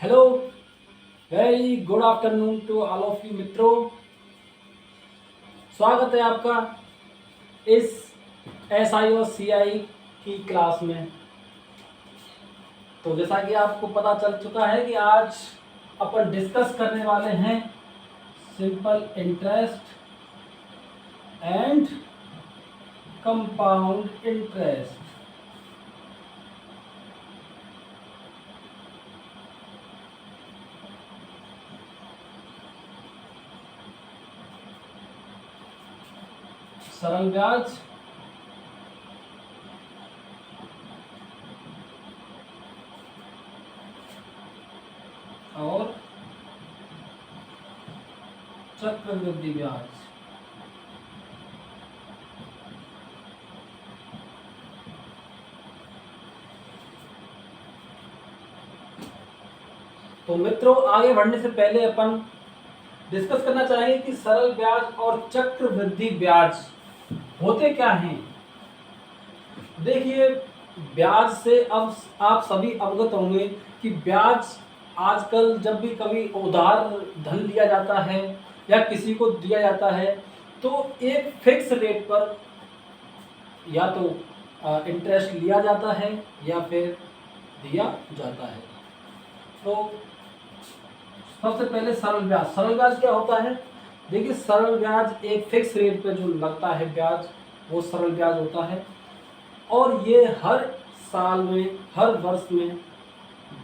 Hello, very good afternoon to all of you मित्रों। स्वागत है आपका इस SI और CI की क्लास में। तो जैसा कि आपको पता चल चुका है कि आज अपन डिस्कस करने वाले हैं simple interest and compound interest. सरल ब्याज और चक्रवृद्धि ब्याज। तो मित्रों, आगे बढ़ने से पहले अपन डिस्कस करना चाहेंगे कि सरल ब्याज और चक्रवृद्धि ब्याज होते क्या हैं। देखिए, ब्याज से अब आप सभी अवगत होंगे कि ब्याज आजकल जब भी कभी उधार धन लिया जाता है या किसी को दिया जाता है तो एक फिक्स रेट पर या तो इंटरेस्ट लिया जाता है या फिर दिया जाता है। तो सबसे पहले सरल ब्याज क्या होता है। देखिए, सरल ब्याज एक फिक्स रेट पे जो लगता है ब्याज, वो सरल ब्याज होता है और ये हर साल में, हर वर्ष में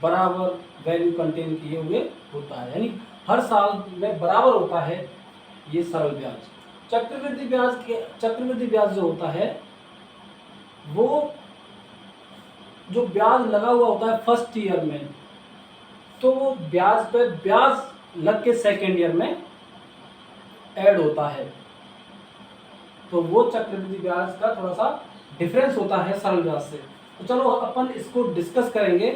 बराबर वैल्यू कंटेन किए हुए होता है, यानी हर साल में बराबर होता है ये सरल ब्याज। चक्रवृद्धि ब्याज जो होता है वो जो ब्याज लगा हुआ होता है फर्स्ट ईयर में, तो वो ब्याज पे ब्याज लग के सेकेंड ईयर में ऐड होता है। तो वो चक्रवृद्धि ब्याज का थोड़ा सा डिफरेंस होता है सरल ब्याज से। तो चलो अपन इसको डिस्कस करेंगे।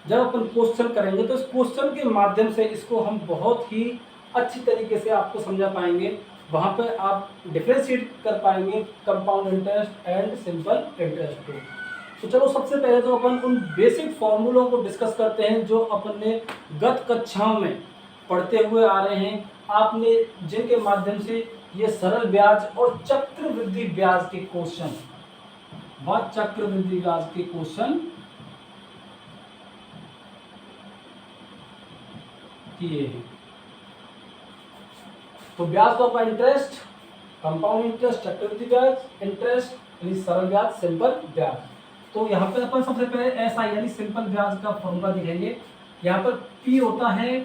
जब अपन क्वेश्चन करेंगे तो इस क्वेश्चन के माध्यम से इसको हम बहुत ही अच्छी तरीके से आपको समझा पाएंगे। वहाँ पे आप डिफरेंशिएट कर पाएंगे compound interest and simple interest को। तो चलो सबसे पहले तो अपन उन बेसिक फॉर्मूलों को डिस्कस करते हैं जो अपन ने गत कक्षाओं में पढ़ते हुए आ रहे हैं, आपने जिनके माध्यम से ये सरल ब्याज और चक्रवृद्धि ब्याज के क्वेश्चन किए हैं। तो ब्याज तो अपना इंटरेस्ट, कंपाउंड इंटरेस्ट, चक्रवृद्धि ब्याज, इंटरेस्ट यानी सरल ब्याज, सिंपल ब्याज। तो यहाँ पर अपन सबसे पहले SI यानी सिंपल ब्याज का फॉर्मूला दिखेंगे। यहाँ पर P होता है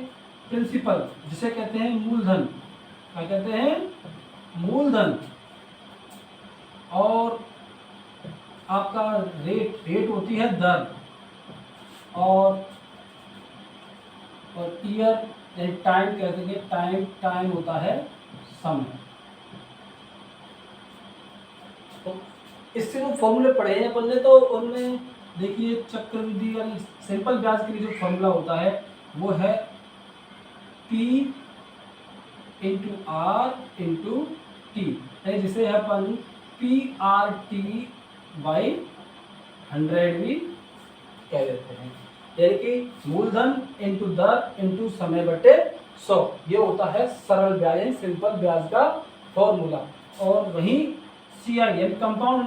प्रिंसिपल, जिसे कहते हैं मूलधन। क्या कहते हैं? मूलधन। और आपका रेट होती है दर, और ईयर यानी टाइम कहते हैं, टाइम होता है समय। तो इससे जो फॉर्मूले पढ़े हैं अपन ने, तो उनमें देखिए चक्रवृद्धि यानी सिंपल ब्याज के लिए जो फॉर्मूला होता है वो है P into R into T, यानी जिसे अपन PRT बाई 100 भी कह देते हैं, यानी कि मूलधन इंटू दर इंटू समय बटे 100। ये होता है सरल ब्याज यानी सिंपल ब्याज का फॉर्मूला। और वहीं CI यानी कंपाउंड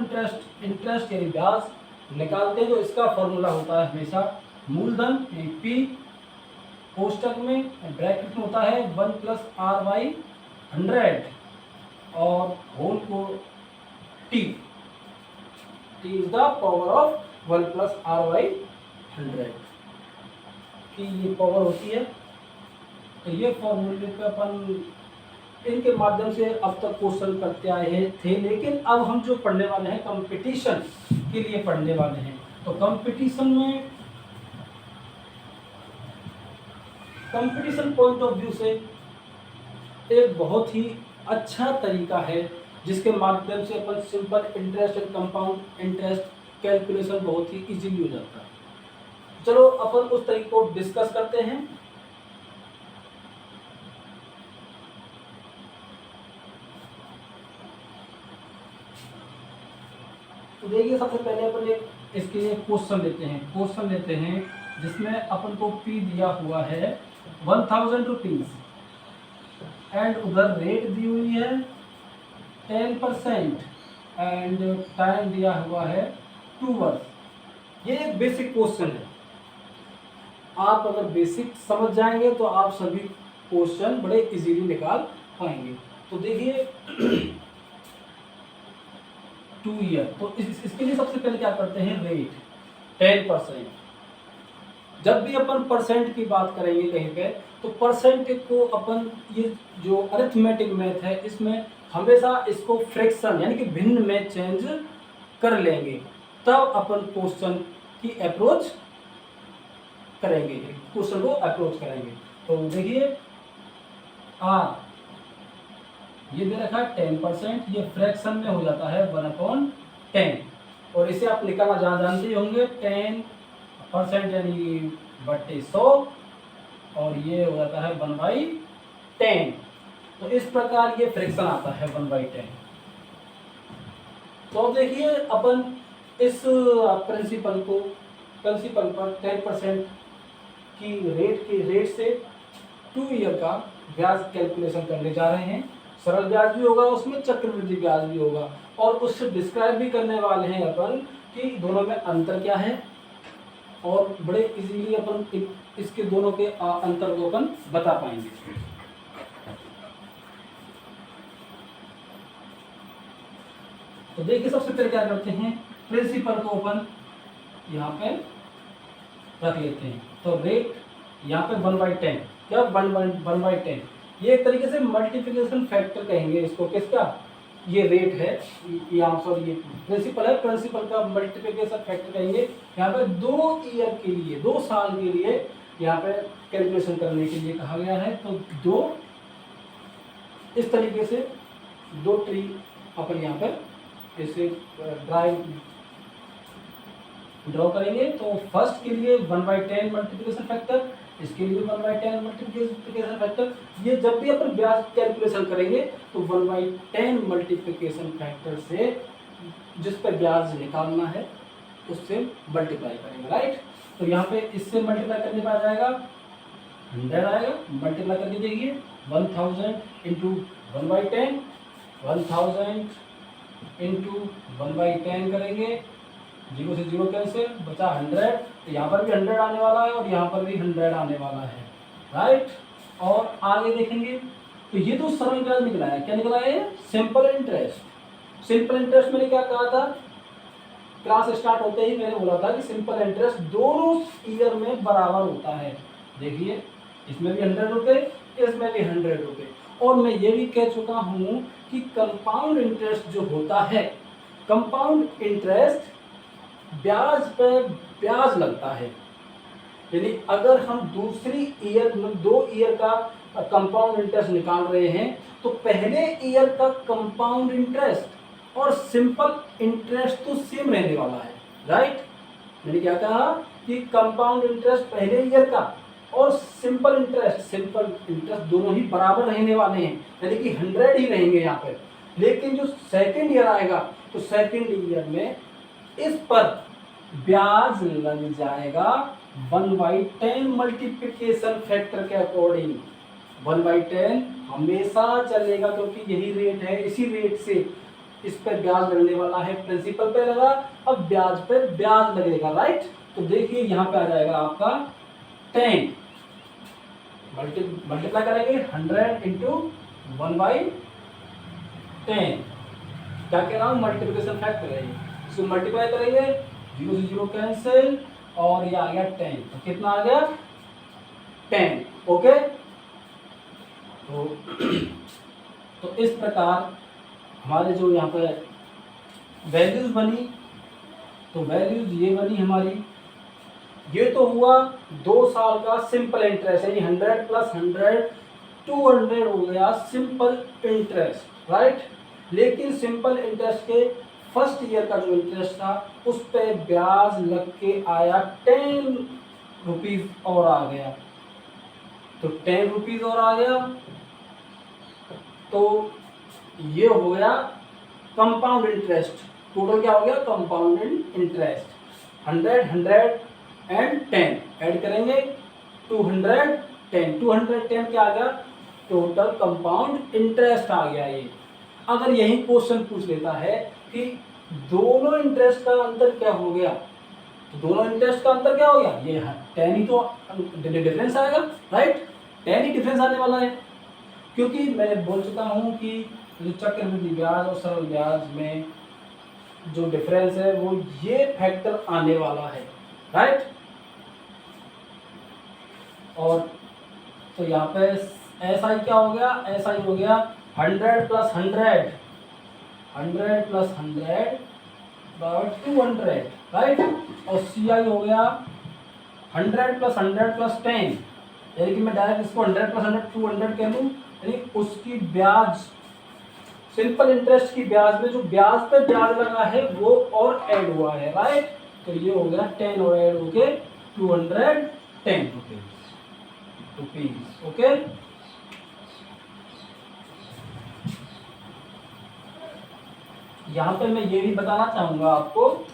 इंटरेस्ट यानी ब्याज निकालते हैं, तो इसका फॉर्मूला होता है हमेशा मूलधन यानी P, कोष्टक में ब्रैकेट में होता है 1 प्लस R बाई 100 और होल को T is the power of 1 plus R by 100 की ये पावर होती है। तो ये फॉर्मूले पे अपन इनके माध्यम से अब तक क्वेश्चन करते आए थे, लेकिन अब हम जो पढ़ने वाले हैं कंपटीशन के लिए पढ़ने वाले हैं। तो कंपटीशन पॉइंट ऑफ व्यू से एक बहुत ही अच्छा तरीका है जिसके माध्यम से अपन simple interest and compound interest calculation बहुत ही इजीली हो जाता है। चलो अपन उस तरीके को डिस्कस करते हैं। तो देखिए, सबसे पहले अपन इसके लिए क्वेश्चन लेते हैं। जिसमें अपन को P दिया हुआ है 1000 रुपीज़ एंड उधर रेट दी हुई है 10% एंड टाइम दिया हुआ है 2 वर्ष। ये एक बेसिक क्वेश्चन है। आप अगर बेसिक समझ जाएंगे तो आप सभी क्वेश्चन बड़े इजीली निकाल पाएंगे। तो देखिए 2 ईयर, तो इसके लिए सबसे पहले क्या करते हैं, रेट 10%। जब भी अपन परसेंट की बात करेंगे कहीं पे, तो परसेंट को अपन, ये जो अरिथमेटिक मैथ है इसमें हमेशा इसको फ्रैक्शन यानी कि भिन्न में चेंज कर लेंगे, तब अपन क्वेश्चन की अप्रोच करेंगे, क्वेश्चन को अप्रोच करेंगे। तो देखिए आर ये दे रखा है 10%, ये फ्रैक्शन में हो जाता है 1/10, और इसे आप निकालना जानते ही होंगे, 10% यानी बट्टे 100, और ये हो जाता है 1/10। तो इस प्रकार ये फ्रैक्शन आता है 1/10। तो अब देखिए अपन इस प्रिंसिपल पर 10% की रेट से 2 ईयर का ब्याज कैलकुलेशन करने जा रहे हैं। सरल ब्याज भी होगा, उसमें चक्रवृद्धि ब्याज भी होगा, और उससे डिस्क्राइब भी करने वाले हैं अपन कि दोनों में अंतर क्या है, और बड़े इजीली अपन इसके दोनों के अंतर को अपन बता पाएंगे। तो देखिए सबसे पहले क्या करते हैं, प्रिंसिपल को अपन यहाँ पे रख लेते हैं। तो रेट यहाँ पे 1/10, क्या 1/10, ये एक तरीके से मल्टीप्लिकेशन फैक्टर कहेंगे इसको, किसका, ये रेट है, यहाँ सॉरी ये प्रिंसिपल है, प्रिंसिपल का मल्टीप्लिकेशन फैक्टर कहेंगे। यहाँ पे 2 ईयर के लिए, 2 साल के लिए यहाँ पे कैलकुलेशन करने के लिए कहा गया है। तो 2 इस तरीके से 2 ट्री अपन यहाँ पर इसे ड्रॉ करेंगे। तो फर्स्ट के लिए 1/10 मल्टीप्लिकेशन फैक्टर, इसके लिए 1/10 मल्टीप्लिकेशन फैक्टर। ये जब भी अपन ब्याज कैलकुलेशन करेंगे तो 1/10 मल्टीप्लिकेशन फैक्टर से जिस पर ब्याज निकालना है उससे मल्टीप्लाई करेंगे, राइट। तो यहाँ पे इससे मल्टीप्लाई करने पर आ जाएगा 100 आएगा, मल्टीप्लाई करके देखिए 1000 इंटू 1/10, 1000 इंटू 1/10 करेंगे, 0 से 0 कैंसिल, बचा 100। तो यहाँ पर भी 100 आने वाला है और यहाँ पर भी 100 आने वाला है, राइट। और आगे देखेंगे तो ये तो सरल ब्याज निकला है, क्या निकला है, सिंपल इंटरेस्ट। सिंपल इंटरेस्ट मैंने क्या कहा था, क्लास स्टार्ट होते ही मैंने बोला था कि सिंपल इंटरेस्ट दोनों ईयर में बराबर होता है। देखिए इसमें भी 100 रुपये, इसमें भी 100 रुपये। और मैं ये भी कह चुका हूँ कि कंपाउंड इंटरेस्ट जो होता है, कंपाउंड इंटरेस्ट ब्याज पर ब्याज लगता है, यानी अगर हम दूसरी ईयर में 2 ईयर का कंपाउंड इंटरेस्ट निकाल रहे हैं तो पहले ईयर का कंपाउंड इंटरेस्ट और सिंपल इंटरेस्ट तो सेम रहने वाला है, राइट। मैंने क्या कहा कि कंपाउंड इंटरेस्ट पहले ईयर का और सिंपल इंटरेस्ट दोनों ही बराबर रहने वाले हैं, यानी कि 100 ही रहेंगे यहाँ पे। लेकिन जो सेकेंड ईयर आएगा तो सेकेंड ईयर में इस पर ब्याज लग जाएगा 1/10 मल्टीप्लिकेशन फैक्टर के अकॉर्डिंग। 1/10 हमेशा चलेगा क्योंकि यही रेट है, इसी रेट से इस पर ब्याज लगने वाला है, प्रिंसिपल पे लगा, अब ब्याज पे ब्याज लगेगा, राइट। तो देखिए यहाँ पे आ जाएगा आपका 10, मल्टीप्लाई करेंगे 100 इंटू 1/10, क्या कह रहा हूँ, मल्टीप्लिकेशन फैक्टर है, इसको मल्टीप्लाई करेंगे, 0 से 0 कैंसिल, और ये आ गया 10। तो कितना आ गया, 10, ओके। तो इस प्रकार हमारे जो यहाँ पर वैल्यूज बनी, तो वैल्यूज ये बनी हमारी, ये तो हुआ 2 साल का सिंपल इंटरेस्ट, यानी 100 प्लस 100 200 हो गया सिंपल इंटरेस्ट, राइट। लेकिन सिंपल इंटरेस्ट के फर्स्ट ईयर का जो इंटरेस्ट था उस पर ब्याज लग के आया 10 रुपीज़ और आ गया, तो 10 रुपीज़ और आ गया, तो ये हो गया कंपाउंड इंटरेस्ट। टोटल क्या हो गया, कंपाउंड इंटरेस्ट 100 100 एंड 10 ऐड करेंगे 210। 210 क्या आ गया? टोटल कंपाउंड इंटरेस्ट आ गया ये। अगर यही क्वेश्चन पूछ लेता है कि दोनों इंटरेस्ट का अंतर क्या हो गया, तो दोनों इंटरेस्ट का अंतर क्या हो गया? ये 10 ही तो डिफरेंस आएगा, राइट? 10 ही डिफरेंस आने वाला है, क्योंकि मैंने बोल चुका हूँ कि जो चक्रवृद्धि ब्याज और सरल ब्याज में जो डिफरेंस है वो ये फैक्टर आने वाला है, राइट? और तो यहाँ पे एस आई क्या हो गया? एस आई हो गया 100 प्लस 100, 100 प्लस 100 200, राइट? और सी आई हो गया 100 प्लस 100 प्लस 10, यानी कि मैं डायरेक्ट इसको 100 प्लस 100 200 कह लूँ, यानी उसकी ब्याज, सिंपल इंटरेस्ट की ब्याज में जो ब्याज पे ब्याज लगा है वो और ऐड हुआ है, राइट? तो ये हो गया 10 और ऐड हो गए 210 रुपीज, ओके? यहाँ पे मैं ये भी बताना चाहूंगा आपको,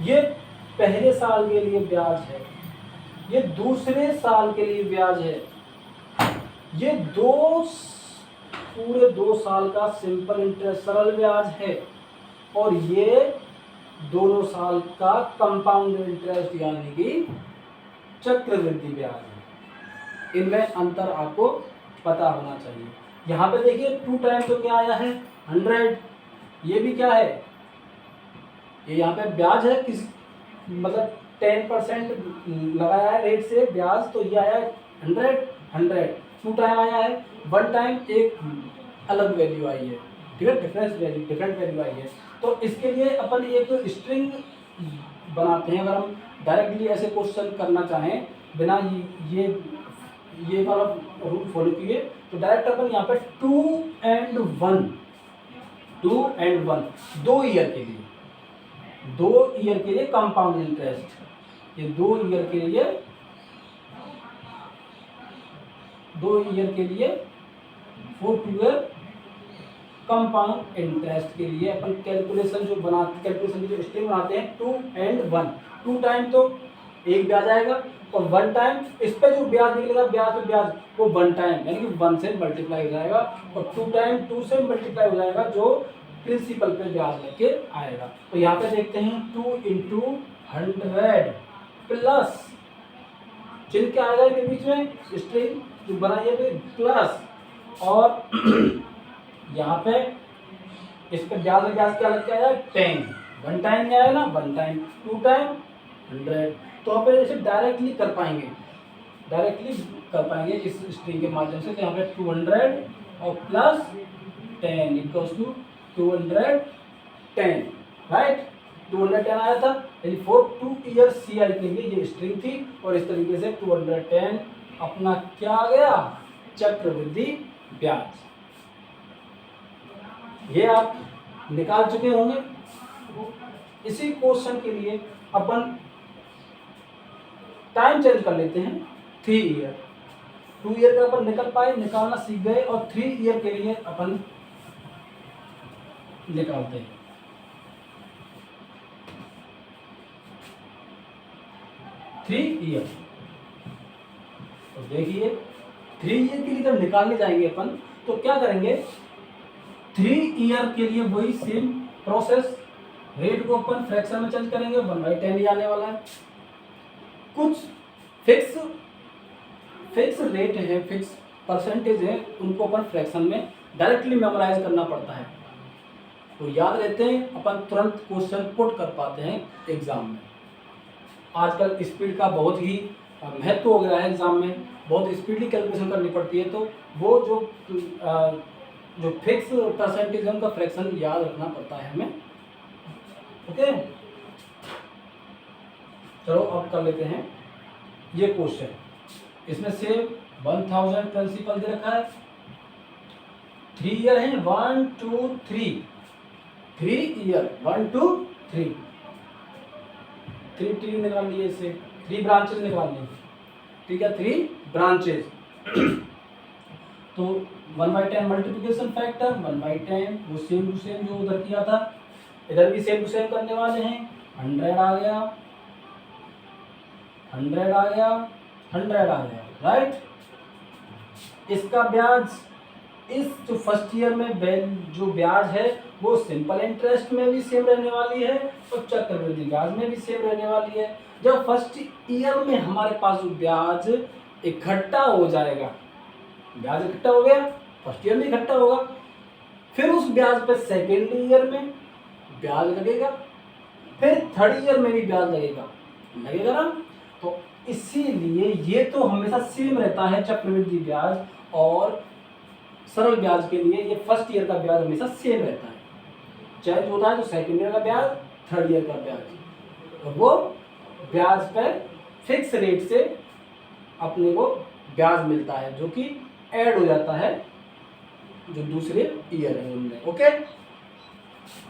ये पहले साल के लिए ब्याज है, ये दूसरे साल के लिए ब्याज है, ये पूरे 2 साल का सिंपल इंटरेस्ट सरल ब्याज है, और ये दोनों साल का कंपाउंड इंटरेस्ट यानी कि चक्रवृद्धि ब्याज है। इनमें अंतर आपको पता होना चाहिए। यहाँ पे देखिए 2 टाइम तो क्या आया है? 100। ये भी क्या है? ये यहाँ पे ब्याज है, किस मतलब 10% लगाया है रेट से ब्याज, तो ये आया 100। 2 टाइम आया है, 1 टाइम एक अलग वैल्यू आई है, ठीक है? डिफरेंट वैल्यू आई है। तो इसके लिए अपन एक स्ट्रिंग बनाते हैं। अगर हम डायरेक्टली ऐसे क्वेश्चन करना चाहें बिना ये वाला रूल फॉलो किए, तो डायरेक्ट अपन यहाँ पे 2 and 1 2 ईयर के लिए, 2 ईयर के लिए कंपाउंड इंटरेस्ट, ये 2 ईयर के लिए 4 ईयर कंपाउंड इंटरेस्ट के लिए अपन कैलकुलेशन की जो स्ट्रिंग बनाते हैं 2 and 1। 2 टाइम तो एक ब्याज आएगा, और 1 टाइम इस पे जो ब्याज निकलेगा, ब्याज पे ब्याज, वो 1 टाइम यानी कि 1 से मल्टीप्लाई हो जाएगा, और 2 टाइम 2 से मल्टीप्लाई हो जाएगा जो प्रिंसिपल पे ब्याज लेके आएगा। तो यहाँ पे देखते हैं 2 × 100 प्लस, चिन्ह क्या आएगा इनके बीच में? स्ट्रिंग जो बनाई है प्लस, और यहाँ पे इस पे ब्याज में ब्याज क्या लग के आया? 10। 1 टाइम क्या है ना? 1 टाइम, 2 टाइम 100। तो यहाँ पे इसे डायरेक्टली कर पाएंगे इस स्ट्रिंग के माध्यम से। तो यहाँ पे 200 और प्लस 10 इक्वल्स टू 210, राइट? 210 आया था, यानी 2 ईयर सी आई के लिए ये स्ट्रिंग थी, और इस तरीके से 210 अपना क्या आ गया? चक्रवृद्धि ब्याज। ये आप निकाल चुके होंगे। इसी क्वेश्चन के लिए अपन टाइम चेंज कर लेते हैं 3 ईयर। 2 ईयर का अपन निकालना सीख गए, और 3 ईयर के लिए अपन निकालते हैं। थ्री ईयर, तो देखिए 3 ईयर के लिए जब निकालने जाएंगे अपन, तो क्या करेंगे? 3 ईयर के लिए वही सेम प्रोसेस, रेट को अपन फ्रैक्शन में चेंज करेंगे, 1/10 ही आने वाला है। कुछ फिक्स रेट है, फिक्स परसेंटेज है, उनको अपन फ्रैक्शन में डायरेक्टली मेमोराइज करना पड़ता है, तो याद रहते हैं, अपन तुरंत क्वेश्चन पुट कर पाते हैं एग्जाम में। आजकल स्पीड का बहुत ही महत्व हो गया है, एग्जाम में बहुत स्पीडली कैलकुलेशन करनी पड़ती है, तो वो जो फिक्स परसेंटेज है उनका फ्रैक्शन याद रखना पड़ता है हमें, ओके? चलो अब कर लेते हैं ये क्वेश्चन। इसमें से 1000 प्रिंसिपल दे रखा है, 3 ईयर है, 1 2 3 ईयर, 1 2 3 ट्री निकाल लिए, इससे 3 ब्रांचेस निकाल लिए, ठीक है? 3 ब्रांचेस। तो 1/10 मल्टीप्लिकेशन फैक्टर, 1/10 वो सेम टू सेम जो उधर किया था, इधर भी सेम टू सेम करने वाले हैं। 100 आ गया 100 आ गया, 100 आ गया, राइट। इसका ब्याज इस जो फर्स्ट ईयर में जो ब्याज है वो सिंपल इंटरेस्ट में भी सेम रहने वाली है और चक्रवृद्धि ब्याज में भी सेम रहने वाली है। जब फर्स्ट ईयर में हमारे पास जो ब्याज इकट्ठा हो जाएगा, ब्याज इकट्ठा हो गया, फर्स्ट ईयर में इकट्ठा होगा, फिर उस ब्याज पे सेकेंड ईयर में ब्याज लगेगा, फिर थर्ड ईयर में भी ब्याज लगेगा, लगेगा ना। तो इसीलिए ये तो हमेशा सेम रहता है चक्रवृद्धि ब्याज, और सरल ब्याज के लिए ये फर्स्ट ईयर का ब्याज हमेशा सेम रहता है। चेंज होता है तो सेकेंड ईयर का ब्याज, थर्ड ईयर का ब्याज, और वो ब्याज पर फिक्स रेट से अपने को ब्याज मिलता है जो कि ऐड हो जाता है जो दूसरे ईयर है उनमें। ओके,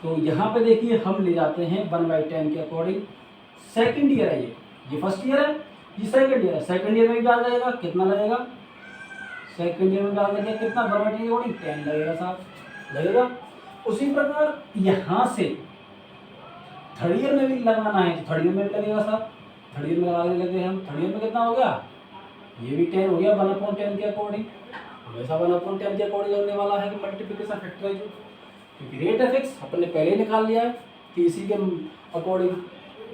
तो यहाँ पे देखिए हम ले जाते हैं 1/10 के अकॉर्डिंग। सेकेंड ईयर है, ये फर्स्ट ईयर है, ये सेकेंड ईयर है। सेकेंड ईयर में भी ब्याज लगेगा, कितना लगेगा? सेकेंड ईयर में ब्याज लगेगा कितना? 1/10 के अकॉर्डिंग 10 लगेगा, साहब लगेगा। उसी प्रकार यहाँ से थर्ड ईयर में भी लगाना है तो थर्ड ईयर में भी लगेगा, साहब थर्ड ईयर में लगाने लगे हम। थर्ड ईयर में कितना हो गया? ये भी 10 हो गया 1/10 के अकॉर्डिंग। हमेशा 1/10 के अकॉर्डिंग लगने वाला है कि मल्टीप्लिकेशन फैक्टराइज, क्योंकि रेट है फिक्स, अपन ने पहले निकाल लिया है कि इसी के अकॉर्डिंग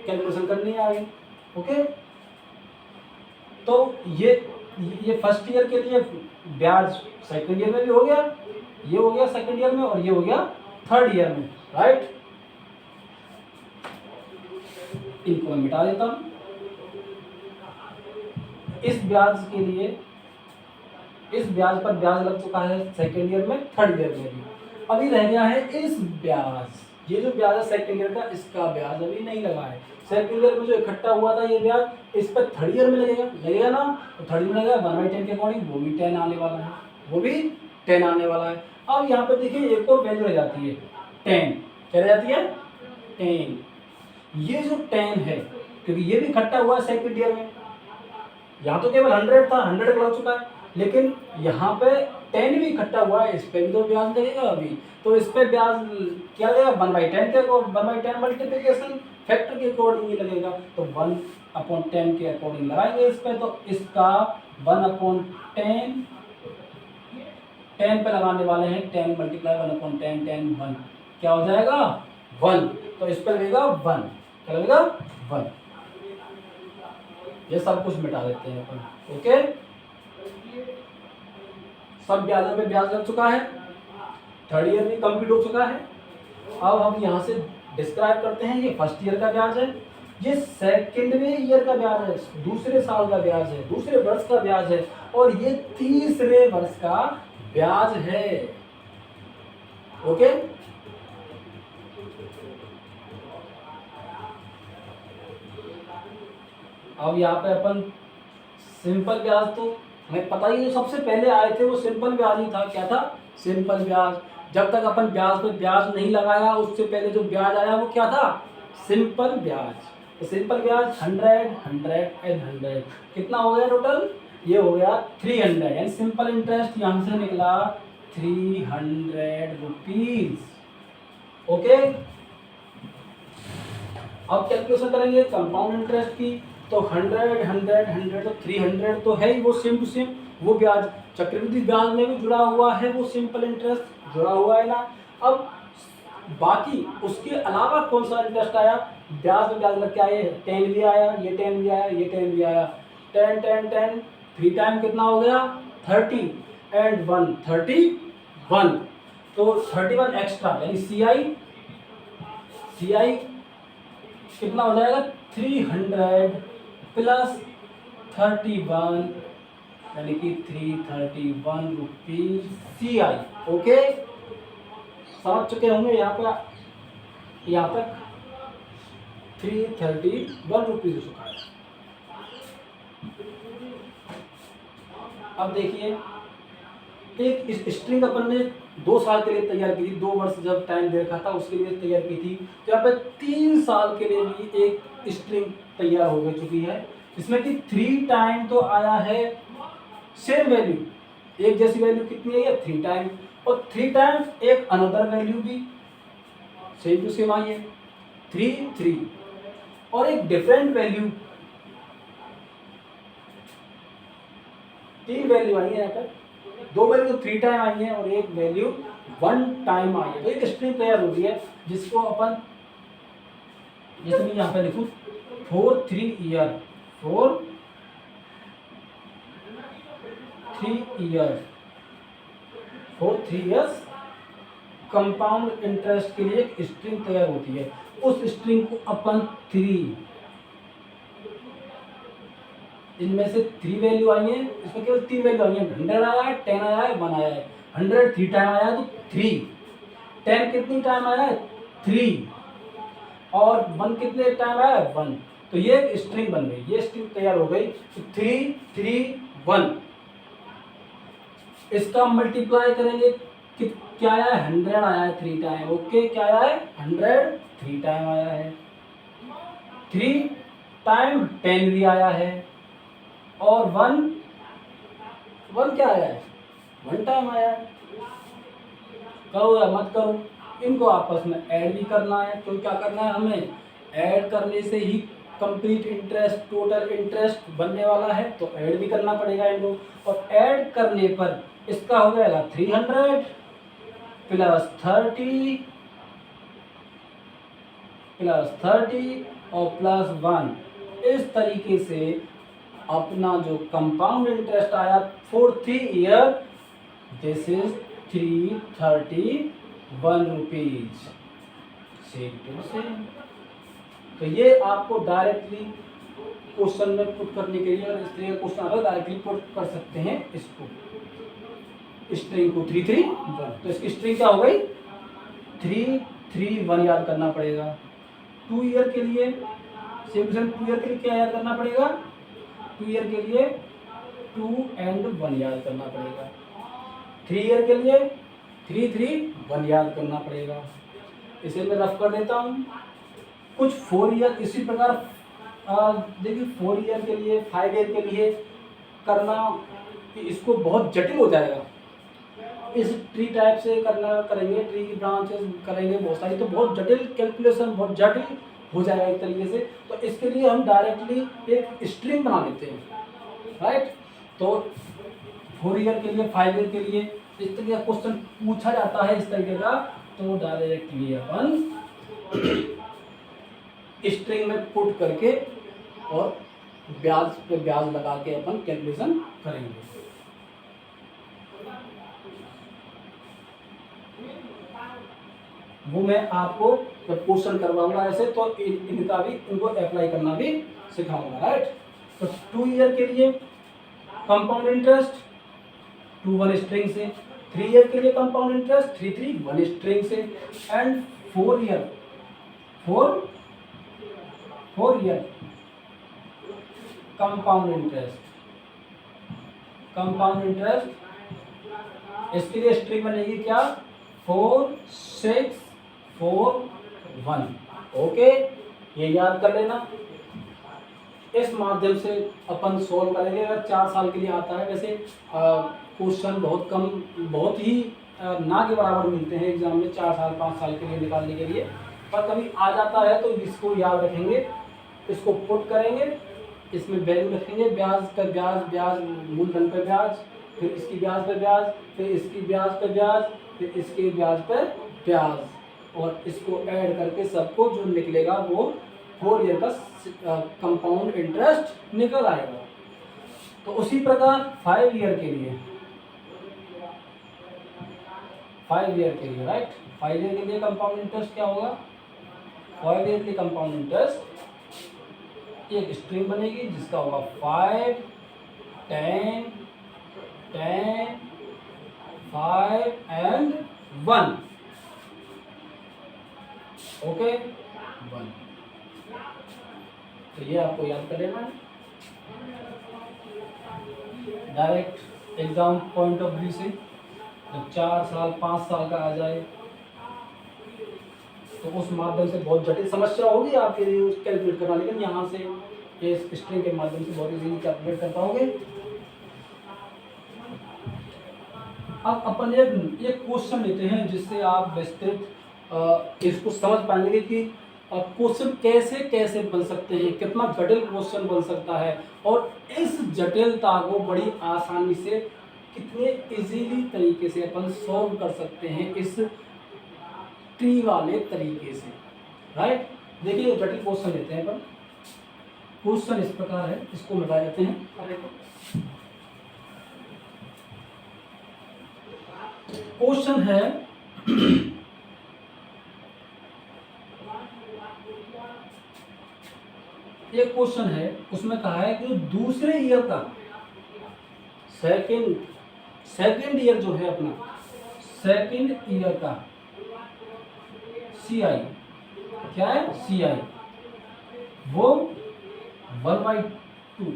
कैलकुलेशन करनी है आगे। ओके, तो ये फर्स्ट ईयर के लिए ब्याज सेकंड ईयर में भी हो गया, ये हो गया सेकंड ईयर में, और ये हो गया थर्ड ईयर में, राइट। इनको मैं मिटा देता हूं। इस ब्याज के लिए, इस ब्याज पर ब्याज लग चुका है सेकेंड ईयर में, थर्ड ईयर में भी। अभी रह गया है इस ब्याज, ये जो ब्याज है सेकेंड ईयर का, इसका ब्याज अभी नहीं लगा है। सेकेंड ईयर में जो इकट्ठा हुआ था ये ब्याज, इस पर थर्ड ईयर में लगेगा ना, तो थर्ड ईयर में लगेगा 1/10 के अकॉर्डिंग, वो भी 10 आने वाला है, वो भी 10 आने वाला है। अब यहाँ पे देखिए एक और वैल्यू रह जाती है 10, क्या रह जाती है? 10। ये जो 10 है, क्योंकि ये भी इकट्ठा हुआ है सेकेंड ईयर में, यहाँ तो केवल 100 था, 100 लग चुका है, लेकिन यहाँ पे 10 भी इकट्ठा हुआ है, इस पे भी तो ब्याज लगेगा अभी। तो इस पे ब्याज क्या लगेगा? 1/10 के 1/10 मल्टीप्लिकेशन फैक्टर के अकॉर्डिंग ही लगेगा, तो 1/10 के अकॉर्डिंग लगाएंगे इस पे। तो इसका 1/10 10 पे लगाने वाले हैं, 10 × 1/10 10 1, क्या हो जाएगा? 1। तो इस पे लगेगा 1, क्या लगेगा? 1। ये सब कुछ मिटा देते हैं अपन। ओके, सब ब्याजों पे ब्याज लग चुका है, थर्ड ईयर भी कंप्लीट हो चुका है। अब हम यहाँ से डिस्क्राइब करते हैं, ये फर्स्ट ईयर का ब्याज है, ये सेकेंडवे ईयर का ब्याज है, दूसरे साल का ब्याज है, दूसरे वर्ष का ब्याज है, और ये तीसरे वर्ष का ब्याज है। ओके, अब यहाँ पे अपन सिंपल ब्याज, तो हमें पता ही जो सबसे पहले आए थे वो सिंपल ब्याज ही था। क्या था? सिंपल ब्याज। जब तक अपन ब्याज पे ब्याज नहीं लगाया, उससे पहले जो ब्याज आया वो क्या था? सिंपल ब्याज। तो सिंपल ब्याज 100 100 एंड 100 कितना हो गया टोटल? ये हो गया 300, एंड सिंपल इंटरेस्ट यहाँ से निकला 300 रुपीज। ओके, अब कैलकुलेशन करेंगे कंपाउंड इंटरेस्ट की, तो 100 100 100 तो 300 तो है ही, वो सेम टू सेम वो ब्याज चक्रवृद्धि ब्याज में भी जुड़ा हुआ है, वो सिंपल इंटरेस्ट जुड़ा हुआ है ना। अब बाकी उसके अलावा कौन सा इंटरेस्ट आया? ब्याज में ब्याज लग के आए, 10 भी आया, ये 10 भी आया, ये 10 भी आया, 10 10 10 3 टाइम कितना हो गया? 30 एंड 1 31, तो 31 एक्स्ट्रा, यानी CI कितना हो जाएगा? 300 प्लस 31, यानी कि 331 रुपीज CI। ओके, समझ चुके होंगे यहाँ पे, यहाँ तक 331 रुपीज हो चुका है। अब देखिए, एक इस स्ट्रिंग अपन ने 2 साल के लिए तैयार की थी, 2 वर्ष जब टाइम दे रखा था उसके लिए तैयार की थी, तो यहाँ पे 3 साल के लिए भी एक स्ट्रिंग तैयार हो चुकी है, जिसमें कि 3 टाइम तो आया है सेम वैल्यू, एक जैसी वैल्यू कितनी है? 3 टाइम, और 3 टाइम एक अनदर वैल्यू भी सेम टू सेम आई है 3 3, और एक डिफरेंट वैल्यू 3 वैल्यू आई है यहाँ पर, 2 वैल्यू 3 टाइम आई है और 1 वैल्यू 1 टाइम आई है। तो एक स्ट्रिंग तैयार होती है जिसको अपन, जैसे मैं यहाँ पे लिखूँ for 3 year, for 3 year, for 3 years compound interest के लिए एक स्ट्रिंग तैयार होती है। उस स्ट्रिंग को अपन 3, इनमें से 3 वैल्यू आई है, इसमें केवल 3 वैल्यू आई है, 100 आया है, 10 आया है, 1 आया है। 100 3 टाइम आया है तो 3, 10 कितनी टाइम आया है 3, और 1 कितने टाइम आया है 1। तो ये एक स्ट्रिंग बन गई, ये स्ट्रिंग तैयार हो गई। तो 3 3 1, इसका मल्टीप्लाई करेंगे कि क्या आया है 100 आया है 3 टाइम, ओके क्या आया है 100 3 टाइम आया है, 3 टाइम 10 भी आया है, और 1 क्या आया है 1 टाइम आया है। करो या मत करो, इनको आपस में ऐड भी करना है। तो क्या करना है हमें, ऐड करने से ही कंप्लीट इंटरेस्ट, टोटल इंटरेस्ट बनने वाला है, तो ऐड भी करना पड़ेगा इनको। और ऐड करने पर इसका हो जाएगा 300 प्लस 30 और प्लस 1। इस तरीके से अपना जो कंपाउंड इंटरेस्ट आया for 3 year, this is 331 rupees. Same to same. तो ये आपको डायरेक्टली क्वेश्चन में पुट करने के लिए, और इस तरह क्वेश्चन अगर डायरेक्टली पुट कर सकते हैं इसको, स्ट्रिंग को 331। तो इसकी स्ट्रिंग क्या हो गई 331 याद करना पड़ेगा। 2 ईयर के लिए सेम 2 ईयर के लिए क्या याद करना पड़ेगा, 2 ईयर के लिए 2 and 1 याद करना पड़ेगा। 3 ईयर के लिए 331 याद करना पड़ेगा। इसे मैं रफ कर देता हूँ। कुछ 4 ईयर इसी प्रकार देखिए 4 ईयर के लिए, 5 ईयर के लिए करना, इसको बहुत जटिल हो जाएगा। इस ट्री टाइप से करेंगे, ट्री की ब्रांचेस करेंगे बहुत सारी, तो बहुत जटिल कैलकुलेशन, बहुत जटिल हो जाएगा एक तरीके से। तो इसके लिए हम डायरेक्टली एक स्ट्रिंग बना लेते हैं, राइट। तो 4 ईयर के लिए, 5 ईयर के लिए इस तरीके का क्वेश्चन पूछा जाता है इस तरीके का, तो डायरेक्टली अपन स्ट्रिंग में पुट करके और ब्याज पे ब्याज लगा के अपन कैलकुलेशन करेंगे। वो मैं आपको जब क्वेश्चन करवाऊंगा ऐसे, तो इनका भी, इनको अप्लाई करना भी सिखाऊंगा, राइट। तो 2 ईयर के लिए कंपाउंड इंटरेस्ट 2 1 स्ट्रिंग से, 3 ईयर के लिए कंपाउंड इंटरेस्ट 331 स्ट्रिंग से, and 4 year 4 year compound interest इसके लिए स्ट्रिंग बनेगी क्या 4 6 4 1, ओके। ये याद कर लेना। इस माध्यम से अपन सोल्व करेंगे। अगर 4 साल के लिए आता है, वैसे क्वेश्चन बहुत कम, बहुत ही ना के बराबर मिलते हैं एग्जाम में 4 साल 5 साल के लिए निकालने के लिए, पर कभी आ जाता है तो इसको याद रखेंगे, इसको पुट करेंगे, इसमें वैल्यू रखेंगे, ब्याज पे ब्याज, ब्याज मूलधन पे ब्याज, फिर इसकी ब्याज पे ब्याज, फिर इसकी ब्याज पे ब्याज, फिर इसके ब्याज पे ब्याज, और इसको ऐड करके सबको जो निकलेगा वो 4 ईयर का कंपाउंड इंटरेस्ट निकल आएगा। तो उसी प्रकार 5 ईयर के लिए, 5 ईयर के लिए, राइट, 5 ईयर के लिए कंपाउंड इंटरेस्ट क्या होगा, 5 ईयर के कंपाउंड इंटरेस्ट एक स्ट्रिंग बनेगी जिसका होगा 5 10 10 5 and 1, ओके 1। तो ये आपको याद कर लेना है direct exam point of view से। जब 4 साल 5 साल का आ जाए तो उस माध्यम से बहुत जटिल समस्या होगी आपके लिए कैलकुलेट करना, लेकिन यहाँ से ये स्ट्रिंग के माध्यम से बहुत इजीली कैलकुलेट कर पाओगे। अब अपन एक क्वेश्चन लेते हैं जिससे आप विस्तृत इसको समझ पाएंगे कि और क्वेश्चन कैसे कैसे बन सकते हैं, कितना जटिल क्वेश्चन बन सकता है, और इस जटिलता को बड़ी आसानी से कितने इजीली तरीके से अपन सॉल्व कर सकते हैं इस ट्री वाले तरीके से, राइट। देखिए जटिल क्वेश्चन लेते हैं अपन। क्वेश्चन इस प्रकार है, इसको मिटा देते हैं। क्वेश्चन है ये क्वेश्चन है, उसमें कहा है कि दूसरे ईयर का सेकेंड ईयर जो है अपना, सेकेंड ईयर का CI क्या है, CI वो 1/2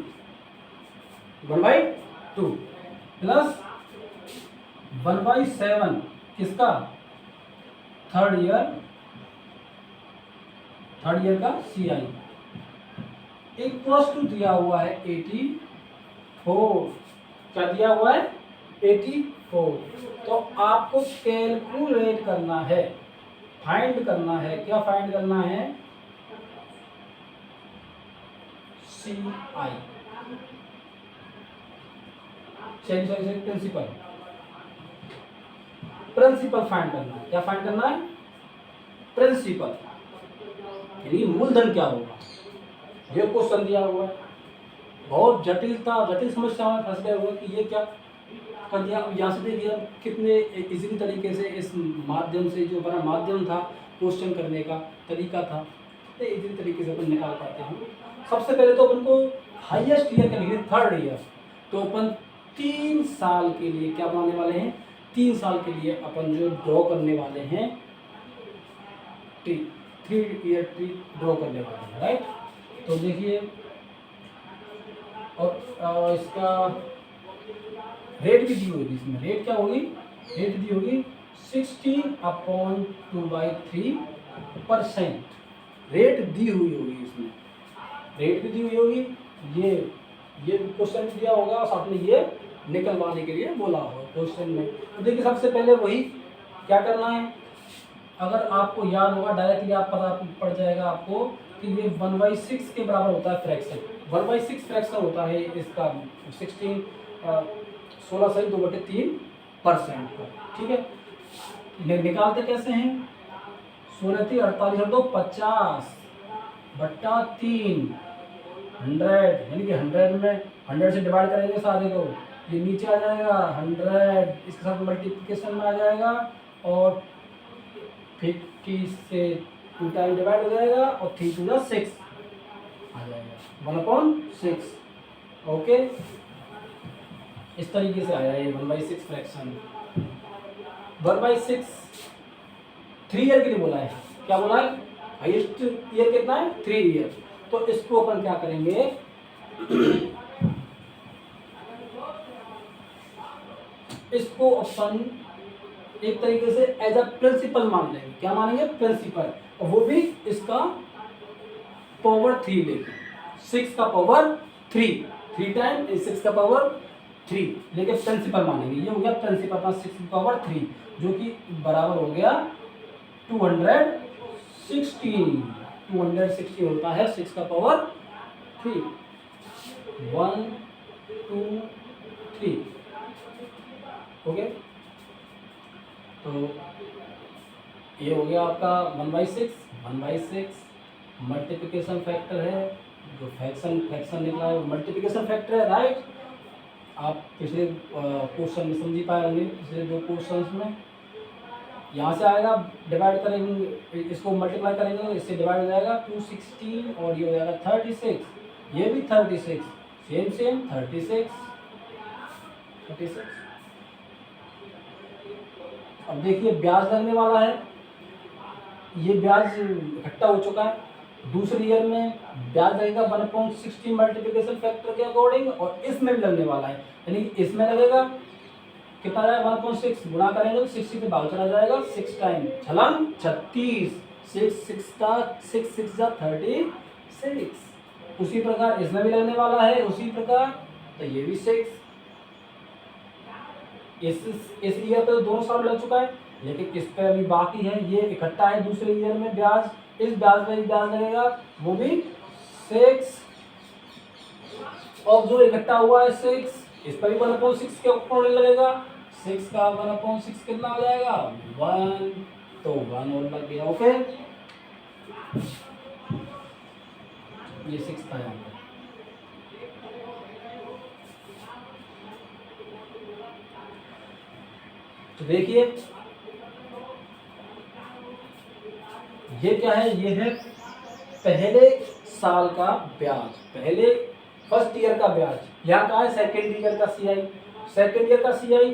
प्लस 1/7 किसका, थर्ड ईयर का CI इक्वल्स टू दिया हुआ है 84। क्या दिया हुआ है, 84। तो आपको कैलकुलेट करना है, फाइंड करना है, क्या फाइंड करना है, CI प्रिंसिपल फाइंड करना है। क्या फाइंड करना है, प्रिंसिपल, यानी मूलधन क्या होगा। ये क्वेश्चन दिया हुआ है, बहुत जटिल समस्या में फंस गए हुए कि ये क्या कर दिया। यहाँ से देखिए कितने इजीली तरीके से इस माध्यम से, जो हमारा माध्यम था क्वेश्चन करने का तरीका था, कितने इजीली तरीके से अपन निकाल पाते हैं। सबसे पहले तो अपन को हाईएस्ट ईयर के लिए थर्ड ईयर, तो अपन 3 साल के लिए क्या बनाने वाले हैं, 3 साल के लिए अपन जो ड्रॉ करने वाले हैं, 3 ईयर ट्री ड्रॉ करने वाले हैं, राइट। तो देखिए, और इसका रेट भी दी होगी, इसमें रेट क्या होगी, रेट दी होगी 16/2/3%। रेट दी हुई होगी, इसमें रेट भी दी हुई होगी। ये क्वेश्चन भी दिया होगा और साथ में ये निकलवाने के लिए बोला होगा क्वेश्चन में। तो देखिए सबसे पहले वही क्या करना है, अगर आपको याद होगा डायरेक्टली आप पता पड़ जाएगा आपको कि ये 1/6 के बराबर होता है फ्रैक्शन। 1/6 फ्रैक्शन होता है इसका 16/2/3% का, ठीक है। निकालते कैसे हैं, 16×3=50/3 100, यानी कि 100 में 100 से डिवाइड करेंगे सारे को, ये नीचे आ जाएगा 100, इसके साथ मल्टीप्लिकेशन में आ जाएगा और 50 से 2 टाइम डिवाइड हो जाएगा और 3 2 6 आ जाएगा, 1/6। ओके, इस तरीके से आया ये 1/6 फ्रैक्शन। 1/6 3 ईयर के लिए बोला है, क्या बोला है, हाईएस्ट ईयर कितना है, 3 ईयर। तो इसको अपन क्या करेंगे, इसको अपन एक तरीके से एज अ प्रिंसिपल मान लेंगे। क्या मानेंगे, प्रिंसिपल, और वो भी इसका पावर 3 लेके, 6 का पावर 3 टाइम 6 का पावर 3 लेके प्रिंसिपल मानेंगे। ये हो गया प्रिंसिपल का 6 की पावर 3, जो कि बराबर हो गया 216 होता है 6 का पावर 3, 1 2 3। ओके, तो ये हो गया आपका 1/6 मल्टीप्लिकेशन फैक्टर है, जो फ्रैक्शन निकला है वो मल्टीप्लिकेशन फैक्टर है, राइट। आप पिछले क्वेश्चन में समझ पाए होंगे, पिछले 2 क्वेश्चन में यहाँ से आएगा, डिवाइड करेंगे, इसको मल्टीप्लाई करेंगे, इससे डिवाइड हो जाएगा 216 और ये हो जाएगा 36, ये भी 36, सेम 36। अब देखिए ब्याज लगने वाला है, ये ब्याज इकट्ठा हो चुका है। दूसरे ईयर में ब्याज लगेगा 1/16 मल्टीप्लिकेशन फैक्टर के अकॉर्डिंग, और इसमें भी लगने वाला है, यानी इसमें लगेगा कितना आएगा, 1/6 गुणा करेंगे तो 60 से भाग चला जाएगा, 6 टाइम छलन 36, 6 36। उसी प्रकार इसमें भी लगने वाला है, उसी प्रकार तो ये भी 6। इस ईयर तो दोनों साल लग चुका है, लेकिन इस पे अभी बाकी है, ये इकट्ठा है दूसरे ईयर में ब्याज, इस ब्याज में ब्याज लगेगा, वो भी 6, और जो इकट्ठा हुआ है 6, इस पर भी 1/6 के अकॉर्डिंग लगेगा। 6 का 1/6 कितना हो जाएगा 1, तो 1 और लग गया। ओके, ये 6 था यहाँ पर। तो देखिए ये क्या है, ये है पहले साल का ब्याज, पहले फर्स्ट ईयर का ब्याज। यहाँ का है सेकेंड ईयर का सीआई, सेकेंड ईयर का सीआई,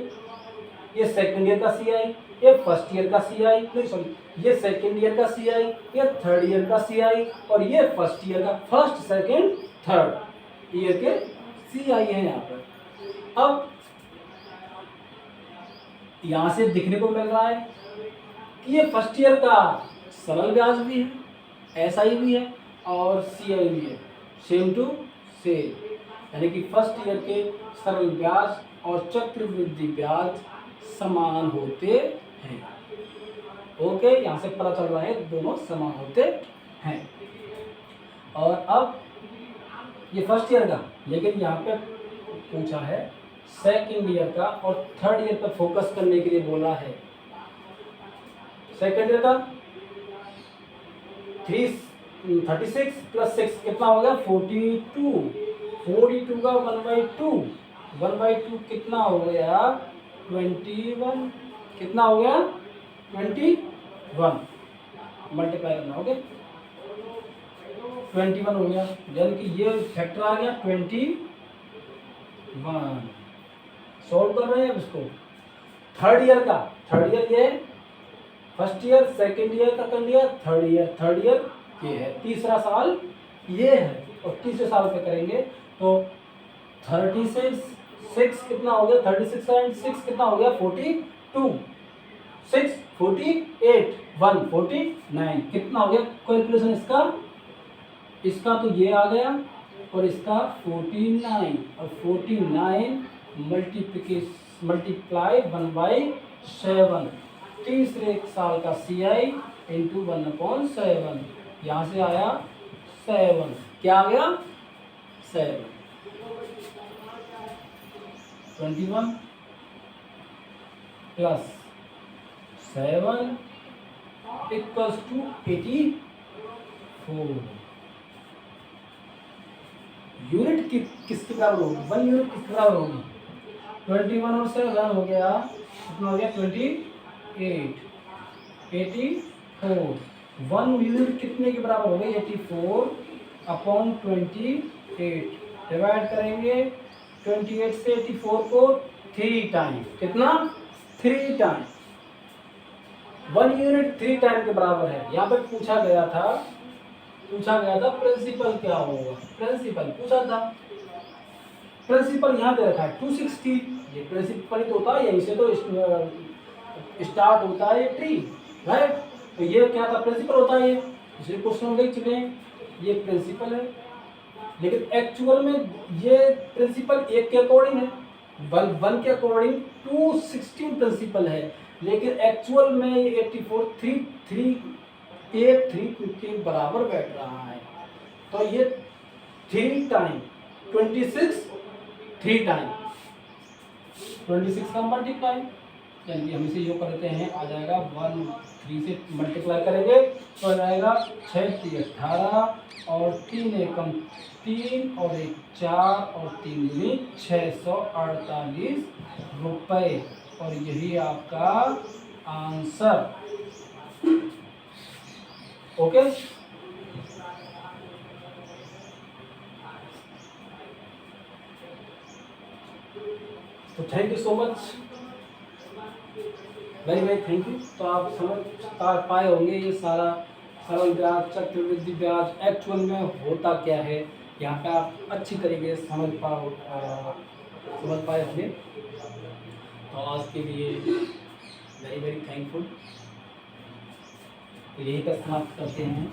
ये सेकेंड ईयर का सीआई, ये फर्स्ट ईयर का सीआई, नहीं सॉरी, ये सेकेंड ईयर का सीआई, ये थर्ड ईयर का सीआई, और ये फर्स्ट ईयर का, फर्स्ट सेकेंड थर्ड ईयर के सीआई है यहाँ पर। अब यहाँ से दिखने को मिल रहा है कि ये फर्स्ट ईयर का सरल ब्याज भी है, एसआई भी है और सीआई भी है, सेम टू सेम, यानी कि फर्स्ट ईयर के सरल ब्याज और चक्रवृद्धि ब्याज समान होते हैं। ओके, यहाँ से पता चल रहा है दोनों समान होते हैं। और अब ये फर्स्ट ईयर का, लेकिन यहाँ पे पूछा है सेकेंड ईयर का और थर्ड ईयर पर फोकस करने के लिए बोला है। सेकेंड ईयर का 36 + 6 कितना हो गया 42, 42 का 1/2 कितना हो गया 21, कितना हो गया 21, मल्टीप्लाई करना। ओके, 21 हो गया, यानी कि ये फैक्टर आ गया 21। सॉल्व कर रहे हैं अब इसको। थर्ड ईयर का, थर्ड ईयर ये फर्स्ट ईयर, सेकेंड ईयर का कर लिया, थर्ड ईयर ये है, तीसरा साल ये है, और तीसरे साल पे करेंगे तो 36 6 कितना हो गया 36 एंड 6 कितना हो गया 42, 6 48 1 49 कितना हो गया कैलकुलेशन इसका तो ये आ गया, और इसका 49, और 49 मल्टीप्लाई 1/7, तीसरे साल का सीआई इंटू 1/7, यहाँ से आया 7, क्या आ गया 7, 21 + 7 = 84। यूनिट किसके बराबर होगी, 1 यूनिट किसके बराबर होगी 21 और 7 हो गया, कितना हो गया 28, 84। 1 यूनिट कितने के बराबर हो गई 84/28, डिवाइड करेंगे 28 से 84 को 3 टाइम, कितना 3 टाइम, 1 यूनिट 3 टाइम के बराबर है। यहाँ पे पूछा गया था प्रिंसिपल क्या होगा, प्रिंसिपल पूछा था, प्रिंसिपल यहाँ दे रखा है 260, ये प्रिंसिपल तो होता है, यहीं से तो स्टार्ट होता है ये ट्री, राइट। तो ये क्या था प्रिंसिपल होता है, ये पिछले क्वेश्चन में देख चुके हैं, ये प्रिंसिपल है, लेकिन एक्चुअल में ये प्रिंसिपल 1 के अकॉर्डिंग है, 1 के अकॉर्डिंग 216 प्रिंसिपल है, लेकिन एक्चुअल में ये 84 3 के बराबर बैठ रहा है। तो ये 3 टाइम 26 3 टाइम 26 का मल्टीप्लाई, यानी कि हम इसे योग करते हैं, आ जाएगा 1 3 से मल्टीप्लाई करेंगे तो आ जाएगा 6 × 3 = 18, और 3 एकम 3 और 1 4 और 3 दूनी 648 रुपये, और यही आपका आंसर। ओके, तो thank you so much, very very thank you. तो आप समझ पाए होंगे ये सारा सरल ब्याज, चक्रवृद्धि ब्याज एक्चुअल में होता क्या है, यहाँ पे आप अच्छी तरीके से समझ पाए होंगे। तो आज के लिए वेरी वेरी थैंकफुल, यही पर समाप्त करते हैं।